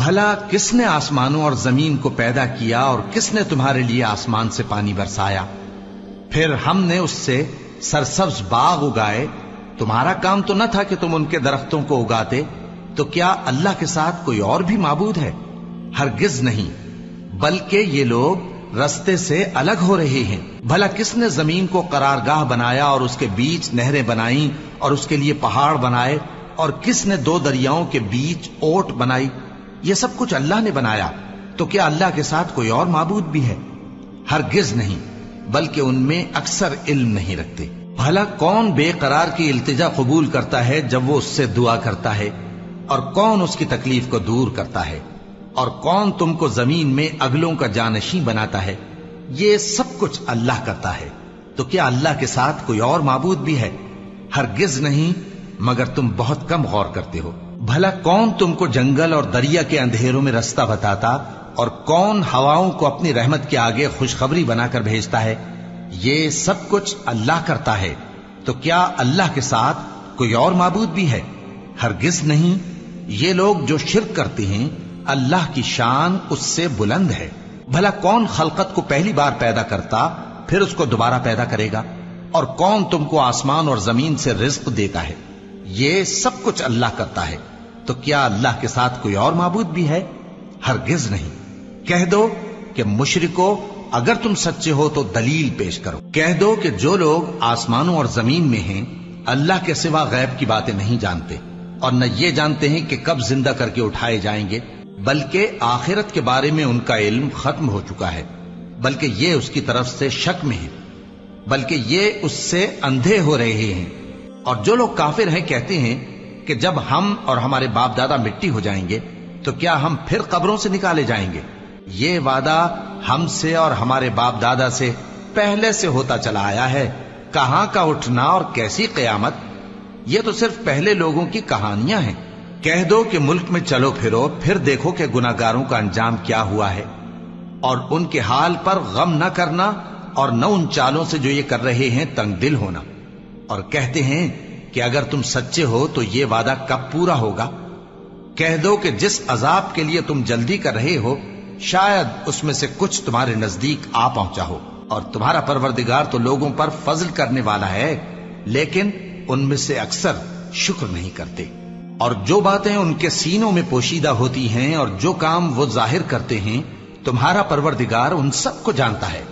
بھلا کس نے آسمانوں اور زمین کو پیدا کیا اور کس نے تمہارے لیے آسمان سے پانی برسایا؟ پھر ہم نے اس سے سرسبز باغ اگائے. تمہارا کام تو نہ تھا کہ تم ان کے درختوں کو اگاتے؟ تو کیا اللہ کے ساتھ کوئی اور بھی معبود ہے؟ ہرگز نہیں، بلکہ یہ لوگ رستے سے الگ ہو رہے ہیں. بھلا کس نے زمین کو قرارگاہ بنایا اور اس کے بیچ نہریں بنائیں اور اس کے لیے پہاڑ بنائے، اور کس نے دو دریاؤں کے بیچ اوٹ بنائی؟ یہ سب کچھ اللہ نے بنایا. تو کیا اللہ کے ساتھ کوئی اور معبود بھی ہے؟ ہرگز نہیں، بلکہ ان میں اکثر علم نہیں رکھتے. بھلا کون بے قرار کی التجا قبول کرتا ہے جب وہ اس سے دعا کرتا ہے، اور کون اس کی تکلیف کو دور کرتا ہے، اور کون تم کو زمین میں اگلوں کا جانشین بناتا ہے؟ یہ سب کچھ اللہ کرتا ہے. تو کیا اللہ کے ساتھ کوئی اور معبود بھی ہے؟ ہرگز نہیں، مگر تم بہت کم غور کرتے ہو. بھلا کون تم کو جنگل اور دریا کے اندھیروں میں رستہ بتاتا، اور کون ہواؤں کو اپنی رحمت کے آگے خوشخبری بنا کر بھیجتا ہے؟ یہ سب کچھ اللہ کرتا ہے. تو کیا اللہ کے ساتھ کوئی اور معبود بھی ہے؟ ہرگز نہیں. یہ لوگ جو شرک کرتے ہیں اللہ کی شان اس سے بلند ہے. بھلا کون خلقت کو پہلی بار پیدا کرتا پھر اس کو دوبارہ پیدا کرے گا؟ اور کون تم کو آسمان اور زمین سے رزق دیتا ہے؟ یہ سب کچھ اللہ کرتا ہے. تو کیا اللہ کے ساتھ کوئی اور معبود بھی ہے؟ ہرگز نہیں. کہہ دو کہ مشرکو، اگر تم سچے ہو تو دلیل پیش کرو. کہہ دو کہ جو لوگ آسمانوں اور زمین میں ہیں اللہ کے سوا غیب کی باتیں نہیں جانتے، اور نہ یہ جانتے ہیں کہ کب زندہ کر کے اٹھائے جائیں گے، بلکہ آخرت کے بارے میں ان کا علم ختم ہو چکا ہے، بلکہ یہ اس کی طرف سے شک میں ہیں، بلکہ یہ اس سے اندھے ہو رہے ہیں. اور جو لوگ کافر ہیں کہتے ہیں کہ جب ہم اور ہمارے باپ دادا مٹی ہو جائیں گے تو کیا ہم پھر قبروں سے نکالے جائیں گے؟ یہ وعدہ ہم سے اور ہمارے باپ دادا سے پہلے سے ہوتا چلا آیا ہے. کہاں کا اٹھنا اور کیسی قیامت؟ یہ تو صرف پہلے لوگوں کی کہانیاں ہیں. کہہ دو کہ ملک میں چلو پھرو، پھر دیکھو کہ گناہگاروں کا انجام کیا ہوا ہے، اور ان کے حال پر غم نہ کرنا، اور نہ ان چالوں سے جو یہ کر رہے ہیں تنگ دل ہونا. اور کہتے ہیں کہ اگر تم سچے ہو تو یہ وعدہ کب پورا ہوگا؟ کہہ دو کہ جس عذاب کے لیے تم جلدی کر رہے ہو شاید اس میں سے کچھ تمہارے نزدیک آ پہنچا ہو، اور تمہارا پروردگار تو لوگوں پر فضل کرنے والا ہے، لیکن ان میں سے اکثر شکر نہیں کرتے. اور جو باتیں ان کے سینوں میں پوشیدہ ہوتی ہیں اور جو کام وہ ظاہر کرتے ہیں تمہارا پروردگار ان سب کو جانتا ہے.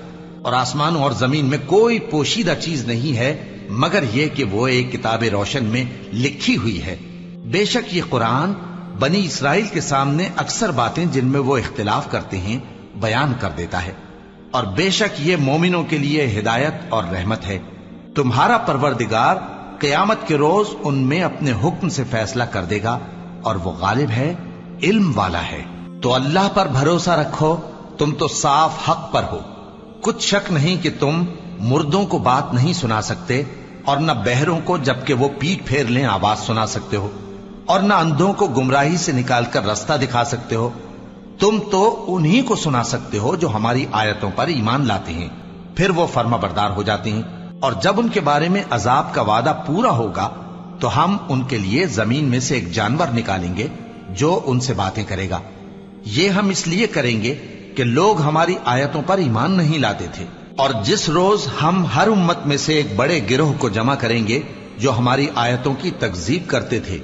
اور آسمانوں اور زمین میں کوئی پوشیدہ چیز نہیں ہے مگر یہ کہ وہ ایک کتاب روشن میں لکھی ہوئی ہے. بے شک یہ قرآن بنی اسرائیل کے سامنے اکثر باتیں جن میں وہ اختلاف کرتے ہیں بیان کر دیتا ہے، اور بے شک یہ مومنوں کے لیے ہدایت اور رحمت ہے. تمہارا پروردگار قیامت کے روز ان میں اپنے حکم سے فیصلہ کر دے گا، اور وہ غالب ہے، علم والا ہے. تو اللہ پر بھروسہ رکھو، تم تو صاف حق پر ہو. کچھ شک نہیں کہ تم مردوں کو بات نہیں سنا سکتے، اور نہ بہروں کو جبکہ وہ پیٹ پھیر لیں آواز سنا سکتے ہو، اور نہ اندھوں کو گمراہی سے نکال کر رستہ دکھا سکتے ہو. تم تو انہی کو سنا سکتے ہو جو ہماری آیتوں پر ایمان لاتے ہیں، پھر وہ فرما بردار ہو جاتے ہیں. اور جب ان کے بارے میں عذاب کا وعدہ پورا ہوگا تو ہم ان کے لیے زمین میں سے ایک جانور نکالیں گے جو ان سے باتیں کرے گا. یہ ہم اس لیے کریں گے کہ لوگ ہماری آیتوں پر ایمان نہیں لاتے تھے. اور جس روز ہم ہر امت میں سے ایک بڑے گروہ کو جمع کریں گے جو ہماری آیتوں کی تکذیب کرتے تھے،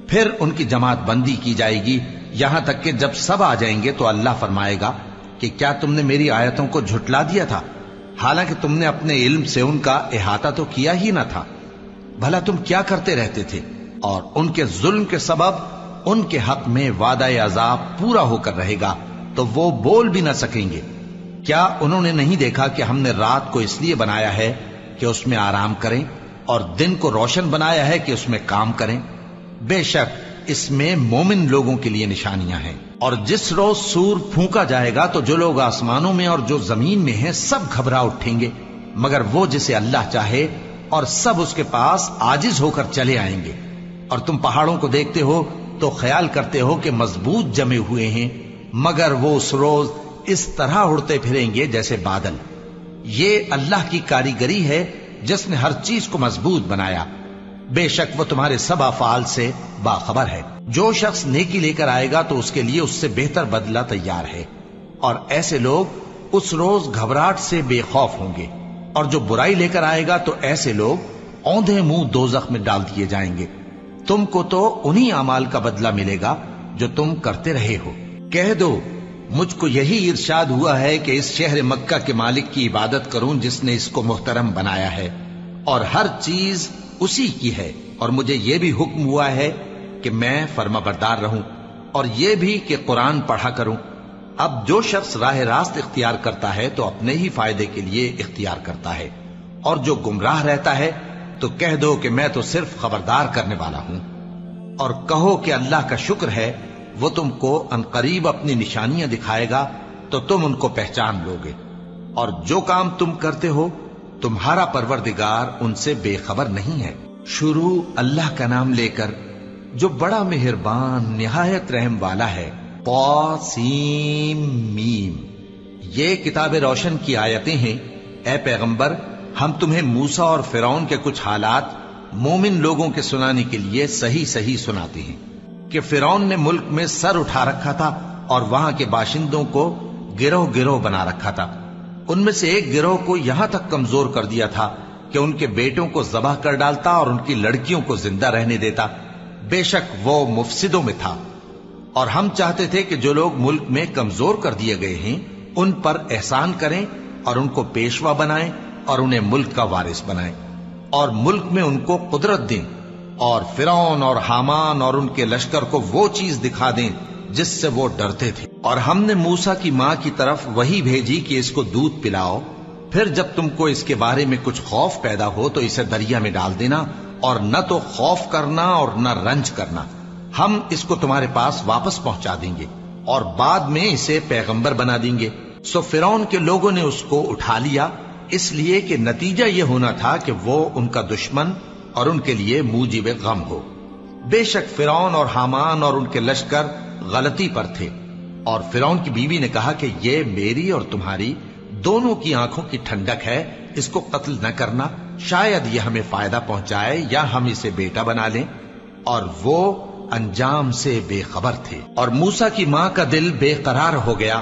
پھر ان کی جماعت بندی کی جائے گی یہاں تک کہ جب سب آ جائیں گے تو اللہ فرمائے گا کہ کیا تم نے میری آیتوں کو جھٹلا دیا تھا، حالانکہ تم نے اپنے علم سے ان کا احاطہ تو کیا ہی نہ تھا. بھلا تم کیا کرتے رہتے تھے؟ اور ان کے ظلم کے سبب ان کے حق میں وعدہ عذاب پورا ہو کر رہے گا تو وہ بول بھی نہ سکیں گے. کیا انہوں نے نہیں دیکھا کہ ہم نے رات کو اس لیے بنایا ہے کہ اس میں آرام کریں، اور دن کو روشن بنایا ہے کہ اس میں کام کریں؟ بے شک اس میں مومن لوگوں کے لیے نشانیاں ہیں. اور جس روز سور پھونکا جائے گا تو جو لوگ آسمانوں میں اور جو زمین میں ہیں سب گھبرا اٹھیں گے مگر وہ جسے اللہ چاہے، اور سب اس کے پاس عاجز ہو کر چلے آئیں گے. اور تم پہاڑوں کو دیکھتے ہو تو خیال کرتے ہو کہ مضبوط جمے ہوئے ہیں، مگر وہ اس روز اس طرح اڑتے پھریں گے جیسے بادل. یہ اللہ کی کاریگری ہے جس نے ہر چیز کو مضبوط بنایا. بے شک وہ تمہارے سب افعال سے باخبر ہے۔ جو شخص نیکی لے کر آئے گا تو اس کے لیے اس سے بہتر بدلہ تیار ہے، اور ایسے لوگ اس روز گھبراہٹ سے بے خوف ہوں گے، اور جو برائی لے کر آئے گا تو ایسے لوگ اوندھے منہ دوزخ میں ڈال دیے جائیں گے۔ تم کو تو انہی اعمال کا بدلہ ملے گا جو تم کرتے رہے ہو۔ کہہ دو مجھ کو یہی ارشاد ہوا ہے کہ اس شہر مکہ کے مالک کی عبادت کروں جس نے اس کو محترم بنایا ہے، اور ہر چیز اسی کی ہے، اور مجھے یہ بھی حکم ہوا ہے کہ میں فرما بردار رہوں، اور یہ بھی کہ قرآن پڑھا کروں۔ اب جو شخص راہ راست اختیار کرتا ہے تو اپنے ہی فائدے کے لیے اختیار کرتا ہے، اور جو گمراہ رہتا ہے تو کہہ دو کہ میں تو صرف خبردار کرنے والا ہوں۔ اور کہو کہ اللہ کا شکر ہے وہ تم کو عنقریب اپنی نشانیاں دکھائے گا تو تم ان کو پہچان لو گے، اور جو کام تم کرتے ہو تمہارا پروردگار ان سے بے خبر نہیں ہے۔ شروع اللہ کا نام لے کر جو بڑا مہربان نہایت رحم والا ہے۔ طاسیم میم، یہ کتاب روشن کی آیتیں ہیں۔ اے پیغمبر، ہم تمہیں موسیٰ اور فرعون کے کچھ حالات مومن لوگوں کے سنانے کے لیے صحیح صحیح سناتے ہیں کہ فرعون نے ملک میں سر اٹھا رکھا تھا اور وہاں کے باشندوں کو گروہ گروہ بنا رکھا تھا۔ ان میں سے ایک گروہ کو یہاں تک کمزور کر دیا تھا کہ ان کے بیٹوں کو ذبح کر ڈالتا اور ان کی لڑکیوں کو زندہ رہنے دیتا۔ بے شک وہ مفسدوں میں تھا، اور ہم چاہتے تھے کہ جو لوگ ملک میں کمزور کر دیے گئے ہیں ان پر احسان کریں اور ان کو پیشوا بنائیں اور انہیں ملک کا وارث بنائیں، اور ملک میں ان کو قدرت دیں، اور فرعون اور حامان اور ان کے لشکر کو وہ چیز دکھا دیں جس سے وہ ڈرتے تھے۔ اور ہم نے موسیٰ کی ماں کی طرف وحی بھیجی کہ اس کو دودھ پلاؤ، پھر جب تم کو اس کے بارے میں کچھ خوف پیدا ہو تو اسے دریا میں ڈال دینا، اور نہ تو خوف کرنا اور نہ رنج کرنا، ہم اس کو تمہارے پاس واپس پہنچا دیں گے اور بعد میں اسے پیغمبر بنا دیں گے۔ سو فرعون کے لوگوں نے اس کو اٹھا لیا، اس لیے کہ نتیجہ یہ ہونا تھا کہ وہ ان کا دشمن اور ان کے لیے موجب غم ہو۔ بے شک فرعون اور حامان اور ان کے لشکر غلطی پر تھے، اور فرعون کی بیوی نے کہا کہ یہ میری اور تمہاری دونوں کی آنکھوں کی ٹھنڈک ہے، اس کو قتل نہ کرنا، شاید یہ ہمیں فائدہ پہنچائے یا ہم اسے بیٹا بنا لیں، اور وہ انجام سے بے خبر تھے۔ اور موسیٰ کی ماں کا دل بے قرار ہو گیا،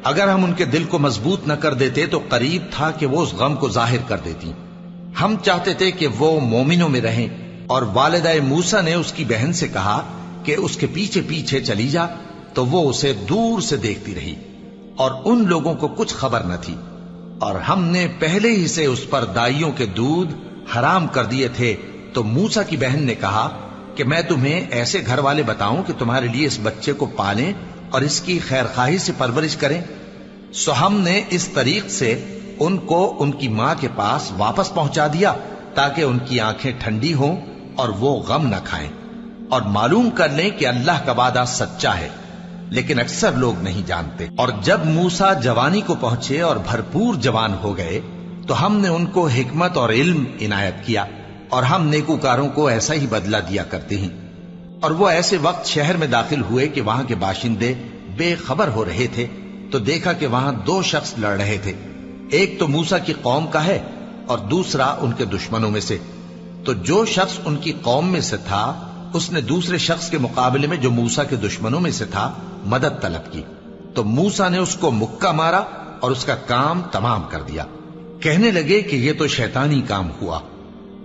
اگر ہم ان کے دل کو مضبوط نہ کر دیتے تو قریب تھا کہ وہ اس غم کو ظاہر کر دیتی۔ ہم چاہتے تھے کہ وہ مومنوں میں رہیں، اور والدہ موسیٰ نے اس کی بہن سے کہا کہ اس کے پیچھے پیچھے چلی جا، تو وہ اسے دور سے دیکھتی رہی، اور ان لوگوں کو کچھ خبر نہ تھی، اور ہم نے پہلے ہی سے اس پر دائیوں کے دودھ حرام کر دیے تھے۔ تو موسیٰ کی بہن نے کہا کہ میں تمہیں ایسے گھر والے بتاؤں کہ تمہارے لیے اس بچے کو پالیں اور اس کی خیر خواہی سے پرورش کریں۔ سو ہم نے اس طریق سے ان کو ان کی ماں کے پاس واپس پہنچا دیا تاکہ ان کی آنکھیں ٹھنڈی ہوں اور وہ غم نہ کھائیں، اور معلوم کر لیں کہ اللہ کا وعدہ سچا ہے، لیکن اکثر لوگ نہیں جانتے۔ اور جب موسیٰ جوانی کو پہنچے اور بھرپور جوان ہو گئے تو ہم نے ان کو حکمت اور علم عنایت کیا، اور ہم نیکوکاروں کو ایسا ہی بدلہ دیا کرتے ہیں۔ اور وہ ایسے وقت شہر میں داخل ہوئے کہ وہاں کے باشندے بے خبر ہو رہے تھے، تو دیکھا کہ وہاں دو شخص لڑ رہے تھے، ایک تو موسیٰ کی قوم کا ہے اور دوسرا ان کے دشمنوں میں سے۔ تو جو شخص ان کی قوم میں سے تھا اس نے دوسرے شخص کے مقابلے میں جو موسیٰ کے دشمنوں میں سے تھا مدد طلب کی، تو موسیٰ نے اس کو مکہ مارا اور اس کا کام تمام کر دیا۔ کہنے لگے کہ یہ تو شیطانی کام ہوا،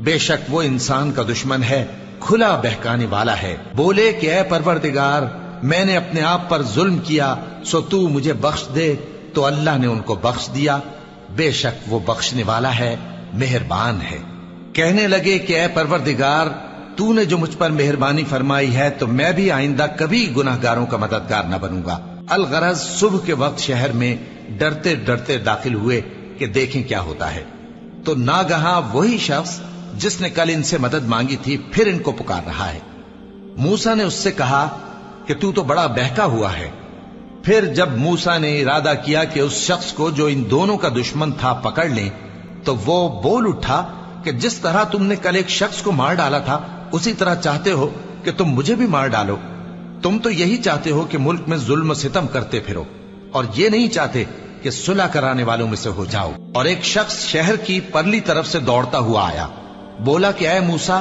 بے شک وہ انسان کا دشمن ہے، کھلا بہکانے والا ہے۔ بولے کہ اے پروردگار، میں نے اپنے آپ پر ظلم کیا، سو تو مجھے بخش دے، تو اللہ نے ان کو بخش دیا، بے شک وہ بخشنے والا ہے، مہربان ہے۔ کہنے لگے کہ اے پروردگار، تو نے جو مجھ پر مہربانی فرمائی ہے تو میں بھی آئندہ کبھی گناہ گاروں کا مددگار نہ بنوں گا۔ الغرض صبح کے وقت شہر میں ڈرتے ڈرتے داخل ہوئے کہ دیکھیں کیا ہوتا ہے، تو ناگہاں وہی شخص جس نے کل ان سے مدد مانگی تھی پھر ان کو پکار رہا ہے۔ موسیٰ نے اس سے کہا کہ تو بڑا بہکا ہوا ہے۔ پھر جب موسیٰ نے ارادہ کیا کہ اس شخص کو جو ان دونوں کا دشمن تھا پکڑ لیں، تو وہ بول اٹھا کہ جس طرح تم نے کل ایک شخص کو مار ڈالا تھا اسی طرح چاہتے ہو کہ تم مجھے بھی مار ڈالو۔ تم تو یہی چاہتے ہو کہ ملک میں ظلم و ستم کرتے پھرو، اور یہ نہیں چاہتے کہ صلح کرانے والوں میں سے ہو جاؤ۔ اور ایک شخص شہر کی پرلی طرف سے دوڑتا ہوا آیا، بولا کہ اے موسیٰ،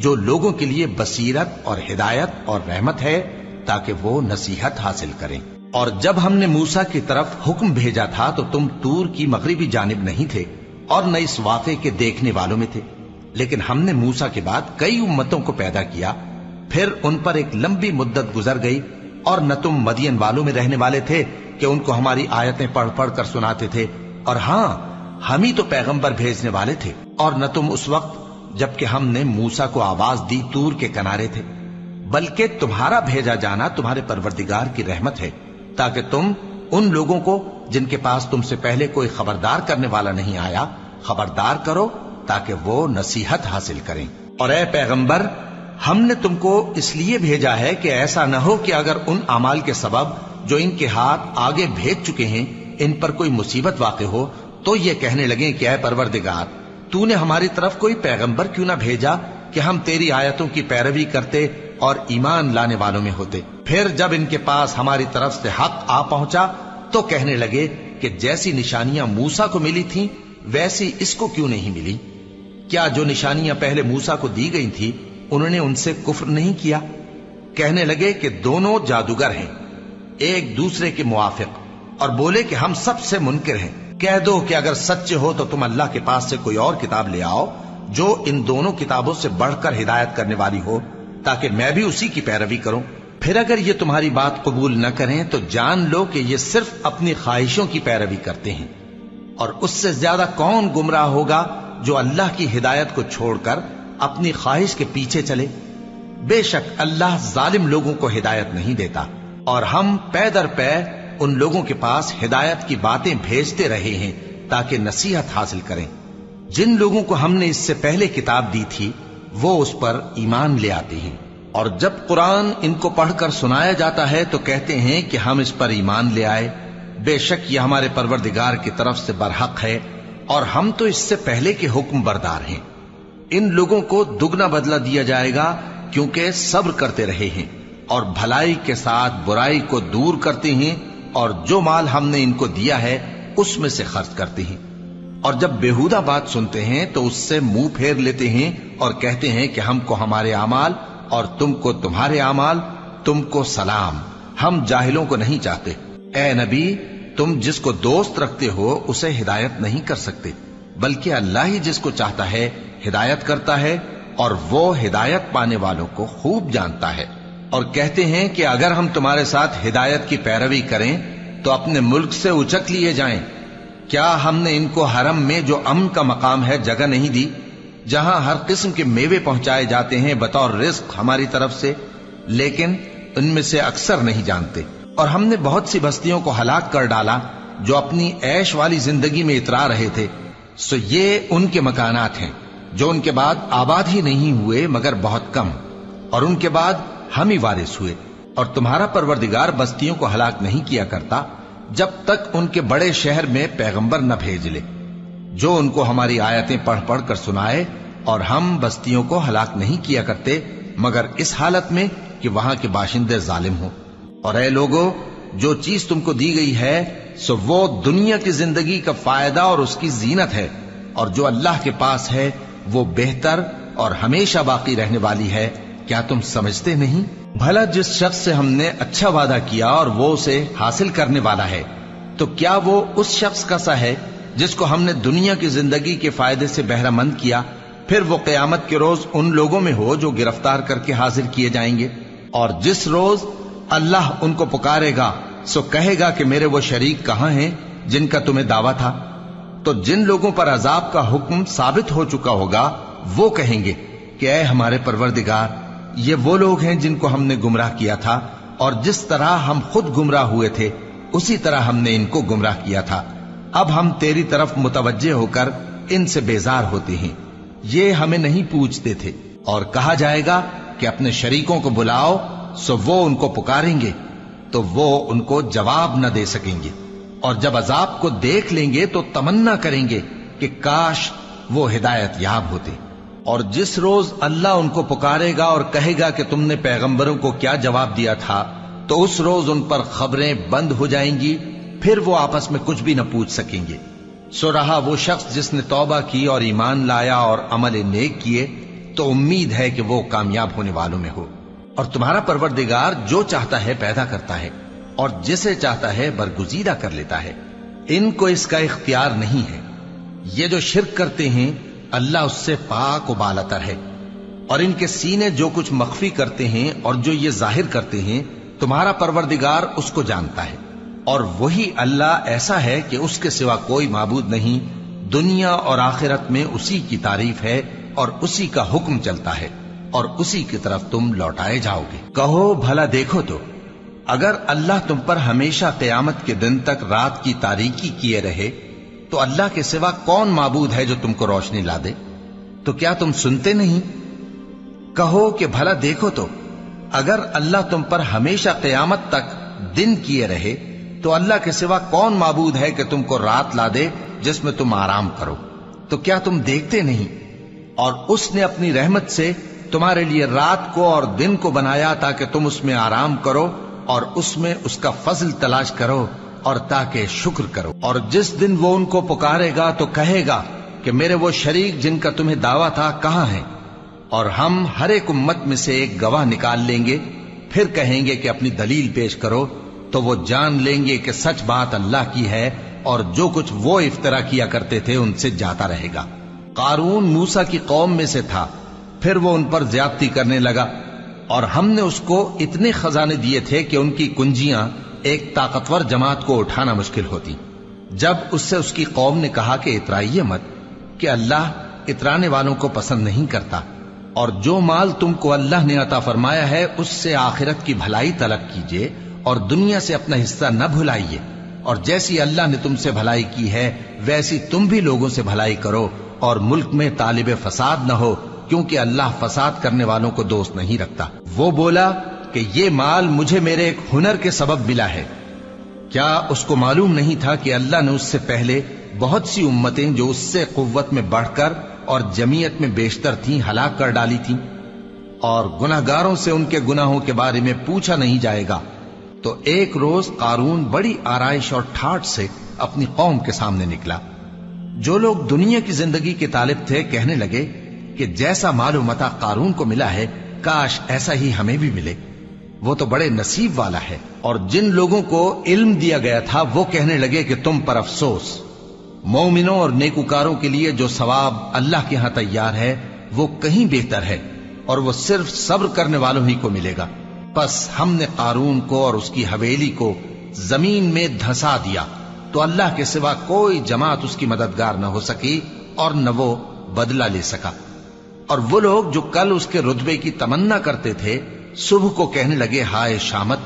جو لوگوں کے لیے بصیرت اور ہدایت اور رحمت ہے تاکہ وہ نصیحت حاصل کریں۔ اور جب ہم نے موسیٰ کی طرف حکم بھیجا تھا تو تم طور کی مغربی جانب نہیں تھے اور نہ اس واقعے کے دیکھنے والوں میں تھے، لیکن ہم نے موسیٰ کے بعد کئی امتوں کو پیدا کیا، پھر ان پر ایک لمبی مدت گزر گئی، اور نہ تم مدین والوں میں رہنے والے تھے کہ ان کو ہماری آیتیں پڑھ پڑھ کر سناتے تھے، اور ہاں ہم ہی تو پیغمبر بھیجنے والے تھے، اور نہ تم اس وقت جبکہ ہم نے موسیٰ کو آواز دی طور کے کنارے تھے، بلکہ تمہارا بھیجا جانا تمہارے پروردگار کی رحمت ہے تاکہ تم ان لوگوں کو جن کے پاس تم سے پہلے کوئی خبردار کرنے والا نہیں آیا خبردار کرو تاکہ وہ نصیحت حاصل کریں۔ اور اے پیغمبر، ہم نے تم کو اس لیے بھیجا ہے کہ ایسا نہ ہو کہ اگر ان اعمال کے سبب جو ان کے ہاتھ آگے بھیج چکے ہیں ان پر کوئی مصیبت واقع ہو تو یہ کہنے لگیں کہ اے پروردگار، تو نے ہماری طرف کوئی پیغمبر کیوں نہ بھیجا کہ ہم تیری آیتوں کی پیروی کرتے اور ایمان لانے والوں میں ہوتے۔ پھر جب ان کے پاس ہماری طرف سے حق آ پہنچا تو کہنے لگے کہ جیسی نشانیاں موسیٰ کو ملی تھیں ویسی اس کو کیوں نہیں ملی؟ کیا جو نشانیاں پہلے موسیٰ کو دی گئی تھی انہوں نے ان سے کفر نہیں کیا؟ کہنے لگے کہ دونوں جادوگر ہیں ایک دوسرے کے موافق، اور بولے کہ ہم سب سے منکر ہیں۔ کہہ دو کہ اگر سچے ہو تو تم اللہ کے پاس سے کوئی اور کتاب لے آؤ جو ان دونوں کتابوں سے بڑھ کر ہدایت کرنے والی ہو تاکہ میں بھی اسی کی پیروی کروں۔ پھر اگر یہ تمہاری بات قبول نہ کریں تو جان لو کہ یہ صرف اپنی خواہشوں کی پیروی کرتے ہیں، اور اس سے زیادہ کون گمراہ ہوگا جو اللہ کی ہدایت کو چھوڑ کر اپنی خواہش کے پیچھے چلے۔ بے شک اللہ ظالم لوگوں کو ہدایت نہیں دیتا، اور ہم پے در پے ان لوگوں کے پاس ہدایت کی باتیں بھیجتے رہے ہیں تاکہ نصیحت حاصل کریں۔ جن لوگوں کو ہم نے اس سے پہلے کتاب دی تھی وہ اس پر ایمان لے آتے ہیں، اور جب قرآن ان کو پڑھ کر سنایا جاتا ہے تو کہتے ہیں کہ ہم اس پر ایمان لے آئے، بے شک یہ ہمارے پروردگار کی طرف سے برحق ہے اور ہم تو اس سے پہلے کے حکم بردار ہیں۔ ان لوگوں کو دگنا بدلہ دیا جائے گا کیونکہ صبر کرتے رہے ہیں اور بھلائی کے ساتھ برائی کو دور کرتے ہیں، اور جو مال ہم نے ان کو دیا ہے اس میں سے خرچ کرتے ہیں، اور جب بیہودہ بات سنتے ہیں تو اس سے منہ پھیر لیتے ہیں اور کہتے ہیں کہ ہم کو ہمارے اعمال اور تم کو تمہارے اعمال، تم کو سلام، ہم جاہلوں کو نہیں چاہتے۔ اے نبی، تم جس کو دوست رکھتے ہو اسے ہدایت نہیں کر سکتے، بلکہ اللہ ہی جس کو چاہتا ہے ہدایت کرتا ہے، اور وہ ہدایت پانے والوں کو خوب جانتا ہے۔ اور کہتے ہیں کہ اگر ہم تمہارے ساتھ ہدایت کی پیروی کریں تو اپنے ملک سے اچک لیے جائیں۔ کیا ہم نے ان کو حرم میں جو امن کا مقام ہے جگہ نہیں دی، جہاں ہر قسم کے میوے پہنچائے جاتے ہیں بطور رزق ہماری طرف سے؟ لیکن ان میں سے اکثر نہیں جانتے۔ اور ہم نے بہت سی بستیوں کو ہلاک کر ڈالا جو اپنی عیش والی زندگی میں اترا رہے تھے، سو یہ ان کے مکانات ہیں جو ان کے بعد آباد ہی نہیں ہوئے مگر بہت کم، اور ان کے بعد ہم ہی وارث ہوئے۔ اور تمہارا پروردگار بستیوں کو ہلاک نہیں کیا کرتا جب تک ان کے بڑے شہر میں پیغمبر نہ بھیج لے جو ان کو ہماری آیتیں پڑھ پڑھ کر سنائے، اور ہم بستیوں کو ہلاک نہیں کیا کرتے مگر اس حالت میں کہ وہاں کے باشندے ظالم ہوں۔ اور اے لوگو، جو چیز تم کو دی گئی ہے سو وہ دنیا کی زندگی کا فائدہ اور اس کی زینت ہے، اور جو اللہ کے پاس ہے وہ بہتر اور ہمیشہ باقی رہنے والی ہے۔ کیا تم سمجھتے نہیں؟ بھلا جس شخص سے ہم نے اچھا وعدہ کیا اور وہ اسے حاصل کرنے والا ہے، تو کیا وہ اس شخص کا سا ہے جس کو ہم نے دنیا کی زندگی کے فائدے سے بہرہ مند کیا، پھر وہ قیامت کے روز ان لوگوں میں ہو جو گرفتار کر کے حاضر کیے جائیں گے؟ اور جس روز اللہ ان کو پکارے گا سو کہے گا کہ میرے وہ شریک کہاں ہیں جن کا تمہیں دعویٰ تھا؟ تو جن لوگوں پر عذاب کا حکم ثابت ہو چکا ہوگا وہ کہیں گے کہ اے ہمارے پروردگار، یہ وہ لوگ ہیں جن کو ہم نے گمراہ کیا تھا، اور جس طرح ہم خود گمراہ ہوئے تھے اسی طرح ہم نے ان کو گمراہ کیا تھا۔ اب ہم تیری طرف متوجہ ہو کر ان سے بیزار ہوتے ہیں، یہ ہمیں نہیں پوچھتے تھے۔ اور کہا جائے گا کہ اپنے شریکوں کو بلاؤ، سو وہ ان کو پکاریں گے تو وہ ان کو جواب نہ دے سکیں گے، اور جب عذاب کو دیکھ لیں گے تو تمنا کریں گے کہ کاش وہ ہدایت یاب ہوتے۔ اور جس روز اللہ ان کو پکارے گا اور کہے گا کہ تم نے پیغمبروں کو کیا جواب دیا تھا، تو اس روز ان پر خبریں بند ہو جائیں گی، پھر وہ آپس میں کچھ بھی نہ پوچھ سکیں گے۔ سو رہا وہ شخص جس نے توبہ کی اور ایمان لایا اور عمل نیک کیے، تو امید ہے کہ وہ کامیاب ہونے والوں میں ہو۔ اور تمہارا پروردگار جو چاہتا ہے پیدا کرتا ہے اور جسے چاہتا ہے برگزیدہ کر لیتا ہے، ان کو اس کا اختیار نہیں ہے۔ یہ جو شرک کرتے ہیں اللہ اس سے پاک و بالاتر ہے، اور ان کے سینے جو کچھ مخفی کرتے ہیں اور جو یہ ظاہر کرتے ہیں تمہارا پروردگار اس کو جانتا ہے۔ اور وہی اللہ ایسا ہے کہ اس کے سوا کوئی معبود نہیں، دنیا اور آخرت میں اسی کی تعریف ہے اور اسی کا حکم چلتا ہے اور اسی کی طرف تم لوٹائے جاؤ گے۔ کہو بھلا دیکھو تو اگر اللہ تم پر ہمیشہ قیامت کے دن تک رات کی تاریکی کیے رہے تو اللہ کے سوا کون معبود ہے جو تم کو روشنی لا دے؟ تو کیا تم سنتے نہیں؟ کہو کہ بھلا دیکھو تو اگر اللہ تم پر ہمیشہ قیامت تک دن کیے رہے تو اللہ کے سوا کون معبود ہے کہ تم کو رات لا دے جس میں تم آرام کرو؟ تو کیا تم دیکھتے نہیں؟ اور اس نے اپنی رحمت سے تمہارے لیے رات کو اور دن کو بنایا تاکہ تم اس میں آرام کرو اور اس میں اس کا فضل تلاش کرو اور تاکہ شکر کرو۔ اور جس دن وہ ان کو پکارے گا تو کہے گا کہ میرے وہ شریک جن کا تمہیں دعویٰ تھا کہاں ہیں؟ اور ہم ہر ایک امت میں سے ایک گواہ نکال لیں گے، پھر کہیں گے کہ اپنی دلیل پیش کرو، تو وہ جان لیں گے کہ سچ بات اللہ کی ہے اور جو کچھ وہ افطرا کیا کرتے تھے ان سے جاتا رہے گا۔ قارون موسیٰ کی قوم میں سے تھا، پھر وہ ان پر زیادتی کرنے لگا، اور ہم نے اس کو اتنے خزانے دیے تھے کہ ان کی کنجیاں ایک طاقتور جماعت کو اٹھانا مشکل ہوتی۔ جب اس سے اس کی قوم نے کہا کہ اترائیے مت، کہ اللہ اترانے والوں کو پسند نہیں کرتا، اور جو مال تم کو اللہ نے عطا فرمایا ہے اس سے آخرت کی بھلائی طلب کیجیے اور دنیا سے اپنا حصہ نہ بھلائیے، اور جیسی اللہ نے تم سے بھلائی کی ہے ویسی تم بھی لوگوں سے بھلائی کرو، اور ملک میں طالب فساد نہ ہو، کیونکہ اللہ فساد کرنے والوں کو دوست نہیں رکھتا۔ وہ بولا کہ یہ مال مجھے میرے ایک ہنر کے سبب ملا ہے۔ کیا اس کو معلوم نہیں تھا کہ اللہ نے اس سے پہلے بہت سی امتیں جو اس سے قوت میں بڑھ کر اور جمعیت میں بیشتر تھیں ہلاک کر ڈالی تھیں، اور گناہگاروں سے ان کے گناہوں کے بارے میں پوچھا نہیں جائے گا؟ تو ایک روز قارون بڑی آرائش اور ٹھاٹ سے اپنی قوم کے سامنے نکلا۔ جو لوگ دنیا کی زندگی کے طالب تھے کہنے لگے کہ جیسا مال و متاع قارون کو ملا ہے کاش ایسا ہی ہمیں بھی ملے، وہ تو بڑے نصیب والا ہے۔ اور جن لوگوں کو علم دیا گیا تھا وہ کہنے لگے کہ تم پر افسوس، مومنوں اور نیکوکاروں کے لیے جو ثواب اللہ کے ہاں تیار ہے وہ کہیں بہتر ہے، اور وہ صرف صبر کرنے والوں ہی کو ملے گا۔ پس ہم نے قارون کو اور اس کی حویلی کو زمین میں دھسا دیا، تو اللہ کے سوا کوئی جماعت اس کی مددگار نہ ہو سکی اور نہ وہ بدلہ لے سکا۔ اور وہ لوگ جو کل اس کے رتبے کی تمنا کرتے تھے صبح کو کہنے لگے ہائے شامت،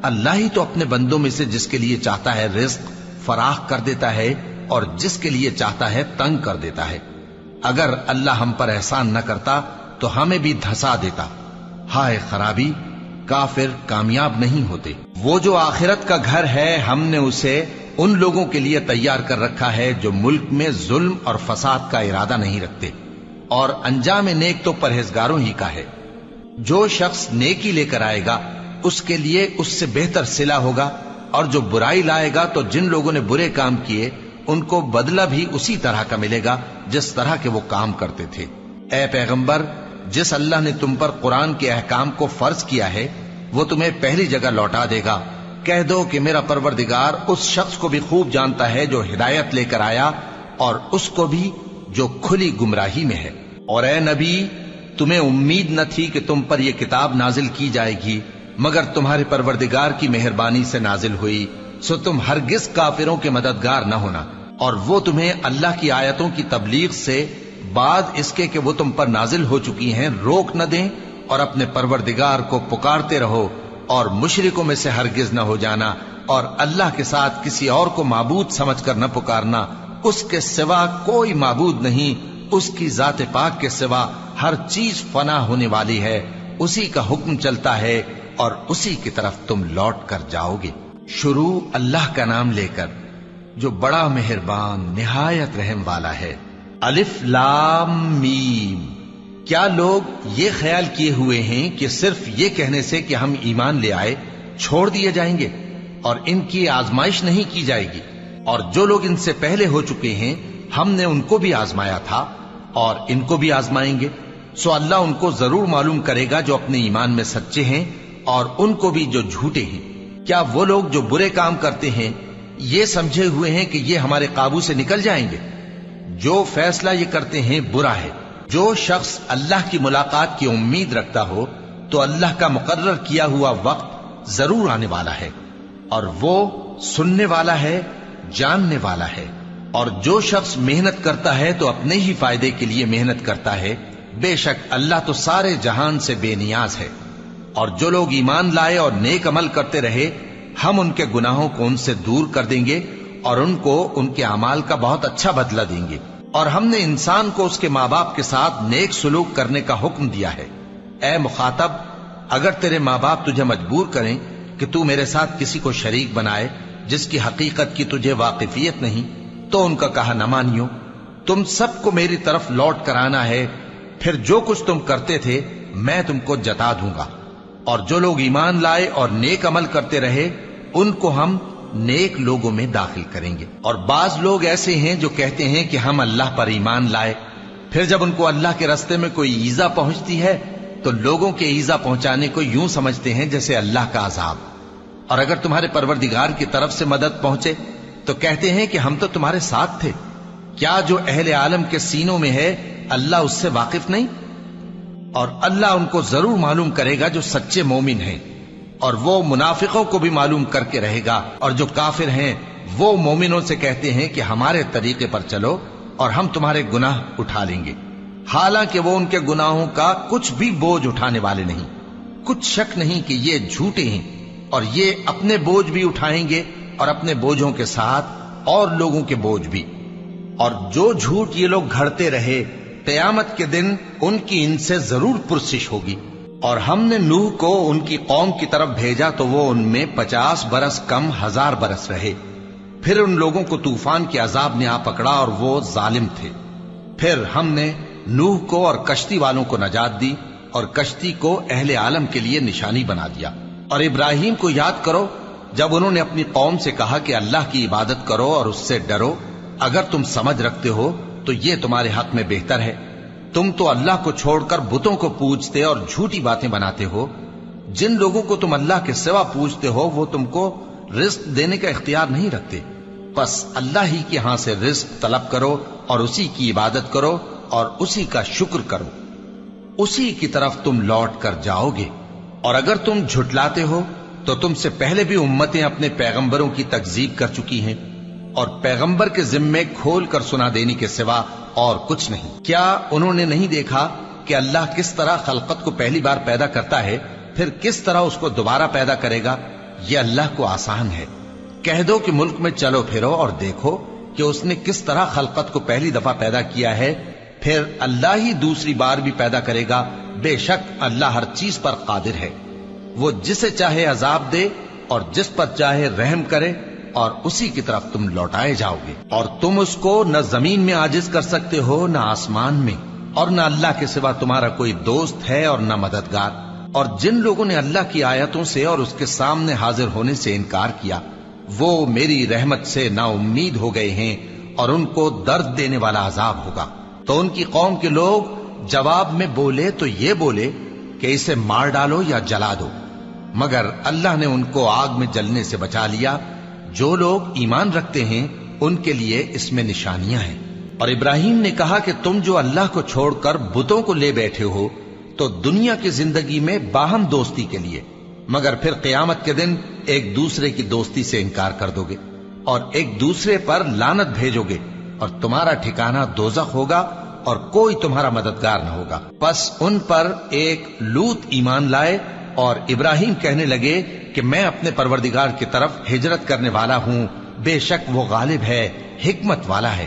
اللہ ہی تو اپنے بندوں میں سے جس کے لیے چاہتا ہے رزق فراخ کر دیتا ہے اور جس کے لیے چاہتا ہے تنگ کر دیتا ہے۔ اگر اللہ ہم پر احسان نہ کرتا تو ہمیں بھی دھسا دیتا۔ ہائے خرابی، کافر کامیاب نہیں ہوتے۔ وہ جو آخرت کا گھر ہے ہم نے اسے ان لوگوں کے لیے تیار کر رکھا ہے جو ملک میں ظلم اور فساد کا ارادہ نہیں رکھتے، اور انجام نیک تو پرہیزگاروں ہی کا ہے۔ جو شخص نیکی لے کر آئے گا اس کے لیے اس سے بہتر صلہ ہوگا، اور جو برائی لائے گا تو جن لوگوں نے برے کام کیے ان کو بدلہ بھی اسی طرح کا ملے گا جس طرح کے وہ کام کرتے تھے۔ اے پیغمبر، جس اللہ نے تم پر قرآن کے احکام کو فرض کیا ہے وہ تمہیں پہلی جگہ لوٹا دے گا۔ کہہ دو کہ میرا پروردگار اس شخص کو بھی خوب جانتا ہے جو ہدایت لے کر آیا، اور اس کو بھی جو کھلی گمراہی میں ہے۔ اور اے نبی، تمہیں امید نہ تھی کہ تم پر یہ کتاب نازل کی جائے گی مگر تمہارے پروردگار کی مہربانی سے نازل ہوئی، سو تم ہرگز کافروں کے مددگار نہ ہونا، اور وہ تمہیں اللہ کی آیتوں کی تبلیغ سے بعد اس کے کہ وہ تم پر نازل ہو چکی ہیں روک نہ دیں، اور اپنے پروردگار کو پکارتے رہو اور مشرکوں میں سے ہرگز نہ ہو جانا، اور اللہ کے ساتھ کسی اور کو معبود سمجھ کر نہ پکارنا۔ اس کے سوا کوئی معبود نہیں، اس کی ذات پاک کے سوا ہر چیز فنا ہونے والی ہے، اسی کا حکم چلتا ہے اور اسی کی طرف تم لوٹ کر جاؤ گے۔ شروع اللہ کا نام لے کر جو بڑا مہربان نہایت رحم والا ہے۔ الف لام میم۔ کیا لوگ یہ خیال کیے ہوئے ہیں کہ صرف یہ کہنے سے کہ ہم ایمان لے آئے چھوڑ دیے جائیں گے اور ان کی آزمائش نہیں کی جائے گی؟ اور جو لوگ ان سے پہلے ہو چکے ہیں ہم نے ان کو بھی آزمایا تھا اور ان کو بھی آزمائیں گے، سو اللہ ان کو ضرور معلوم کرے گا جو اپنے ایمان میں سچے ہیں اور ان کو بھی جو جھوٹے ہیں۔ کیا وہ لوگ جو برے کام کرتے ہیں یہ سمجھے ہوئے ہیں کہ یہ ہمارے قابو سے نکل جائیں گے؟ جو فیصلہ یہ کرتے ہیں برا ہے۔ جو شخص اللہ کی ملاقات کی امید رکھتا ہو تو اللہ کا مقرر کیا ہوا وقت ضرور آنے والا ہے، اور وہ سننے والا ہے، جاننے والا ہے۔ اور جو شخص محنت کرتا ہے تو اپنے ہی فائدے کے لیے محنت کرتا ہے، بے شک اللہ تو سارے جہان سے بے نیاز ہے۔ اور جو لوگ ایمان لائے اور نیک عمل کرتے رہے، ہم ان کے گناہوں کو ان سے دور کر دیں گے اور ان کو ان کے اعمال کا بہت اچھا بدلہ دیں گے۔ اور ہم نے انسان کو اس کے ماں باپ کے ساتھ نیک سلوک کرنے کا حکم دیا ہے۔ اے مخاطب، اگر تیرے ماں باپ تجھے مجبور کریں کہ تو میرے ساتھ کسی کو شریک بنائے جس کی حقیقت کی تجھے واقفیت نہیں، تو ان کا کہا نہ مانیو۔ تم سب کو میری طرف لوٹ کر آنا ہے، پھر جو کچھ تم کرتے تھے میں تم کو جتا دوں گا۔ اور جو لوگ ایمان لائے اور نیک عمل کرتے رہے ان کو ہم نیک لوگوں میں داخل کریں گے۔ اور بعض لوگ ایسے ہیں جو کہتے ہیں کہ ہم اللہ پر ایمان لائے، پھر جب ان کو اللہ کے راستے میں کوئی ایذا پہنچتی ہے تو لوگوں کے ایذا پہنچانے کو یوں سمجھتے ہیں جیسے اللہ کا عذاب۔ اور اگر تمہارے پروردگار کی طرف سے مدد پہنچے تو کہتے ہیں کہ ہم تو تمہارے ساتھ تھے۔ کیا جو اہل عالم کے سینوں میں ہے اللہ اس سے واقف نہیں؟ اور اللہ ان کو ضرور معلوم کرے گا جو سچے مومن ہیں، اور وہ منافقوں کو بھی معلوم کر کے رہے گا۔ اور جو کافر ہیں وہ مومنوں سے کہتے ہیں کہ ہمارے طریقے پر چلو اور ہم تمہارے گناہ اٹھا لیں گے، حالانکہ وہ ان کے گناہوں کا کچھ بھی بوجھ اٹھانے والے نہیں۔ کچھ شک نہیں کہ یہ جھوٹے ہیں، اور یہ اپنے بوجھ بھی اٹھائیں گے اور اپنے بوجھوں کے ساتھ اور لوگوں کے بوجھ بھی۔ اور جو جھوٹ یہ لوگ گھڑتے رہے، قیامت کے دن ان کی ان سے ضرور پرسش ہوگی۔ اور ہم نے نوح کو ان کی قوم کی طرف بھیجا تو وہ ان میں 50 برس کم 1000 برس رہے۔ پھر ان لوگوں کو طوفان کے عذاب نے آ پکڑا اور وہ ظالم تھے۔ پھر ہم نے نوح کو اور کشتی والوں کو نجات دی اور کشتی کو اہل عالم کے لیے نشانی بنا دیا۔ اور ابراہیم کو یاد کرو جب انہوں نے اپنی قوم سے کہا کہ اللہ کی عبادت کرو اور اس سے ڈرو، اگر تم سمجھ رکھتے ہو تو یہ تمہارے حق میں بہتر ہے۔ تم تو اللہ کو چھوڑ کر بتوں کو پوجتے اور جھوٹی باتیں بناتے ہو۔ جن لوگوں کو تم اللہ کے سوا پوجتے ہو وہ تم کو رزق دینے کا اختیار نہیں رکھتے، بس اللہ ہی کے ہاں سے رزق طلب کرو اور اسی کی عبادت کرو اور اسی کا شکر کرو، اسی کی طرف تم لوٹ کر جاؤ گے۔ اور اگر تم جھٹلاتے ہو تو تم سے پہلے بھی امتیں اپنے پیغمبروں کی تکذیب کر چکی ہیں، اور پیغمبر کے ذمے کھول کر سنا دینے کے سوا اور کچھ نہیں۔ کیا انہوں نے نہیں دیکھا کہ اللہ کس طرح خلقت کو پہلی بار پیدا کرتا ہے، پھر کس طرح اس کو دوبارہ پیدا کرے گا؟ یہ اللہ کو آسان ہے۔ کہہ دو کہ ملک میں چلو پھرو اور دیکھو کہ اس نے کس طرح خلقت کو پہلی دفعہ پیدا کیا ہے، پھر اللہ ہی دوسری بار بھی پیدا کرے گا۔ بے شک اللہ ہر چیز پر قادر ہے۔ وہ جسے چاہے عذاب دے اور جس پر چاہے رحم کرے، اور اسی کی طرف تم لوٹائے جاؤ گے۔ اور تم اس کو نہ زمین میں عاجز کر سکتے ہو نہ آسمان میں، اور نہ اللہ کے سوا تمہارا کوئی دوست ہے اور نہ مددگار۔ اور جن لوگوں نے اللہ کی آیتوں سے اور اس کے سامنے حاضر ہونے سے انکار کیا، وہ میری رحمت سے نا امید ہو گئے ہیں اور ان کو درد دینے والا عذاب ہوگا۔ تو ان کی قوم کے لوگ جواب میں بولے تو یہ بولے کہ اسے مار ڈالو یا جلا دو، مگر اللہ نے ان کو آگ میں جلنے سے بچا لیا۔ جو لوگ ایمان رکھتے ہیں ان کے لیے اس میں نشانیاں ہیں۔ اور ابراہیم نے کہا کہ تم جو اللہ کو چھوڑ کر بتوں کو لے بیٹھے ہو تو دنیا کی زندگی میں باہم دوستی کے لیے، مگر پھر قیامت کے دن ایک دوسرے کی دوستی سے انکار کر دو گے اور ایک دوسرے پر لعنت بھیجو گے، اور تمہارا ٹھکانہ دوزخ ہوگا اور کوئی تمہارا مددگار نہ ہوگا۔ پس ان پر ایک لوط ایمان لائے، اور ابراہیم کہنے لگے کہ میں اپنے پروردگار کی طرف ہجرت کرنے والا ہوں، بے شک وہ غالب ہے، حکمت والا ہے۔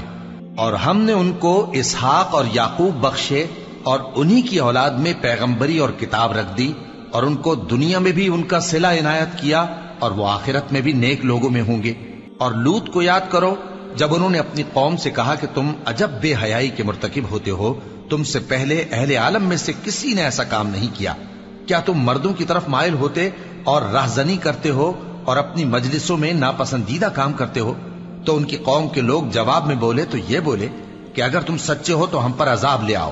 اور ہم نے ان کو اسحاق اور یعقوب بخشے اور انہی کی اولاد میں پیغمبری اور کتاب رکھ دی، اور ان کو دنیا میں بھی ان کا صلہ عنایت کیا اور وہ آخرت میں بھی نیک لوگوں میں ہوں گے۔ اور لوط کو یاد کرو جب انہوں نے اپنی قوم سے کہا کہ تم عجب بے حیائی کے مرتکب ہوتے ہو، تم سے پہلے اہل عالم میں سے کسی نے ایسا کام نہیں کیا۔ کیا تم مردوں کی طرف مائل ہوتے اور راہزنی کرتے ہو اور اپنی مجلسوں میں ناپسندیدہ کام کرتے ہو؟ تو ان کی قوم کے لوگ جواب میں بولے تو یہ بولے کہ اگر تم سچے ہو تو ہم پر عذاب لے آؤ،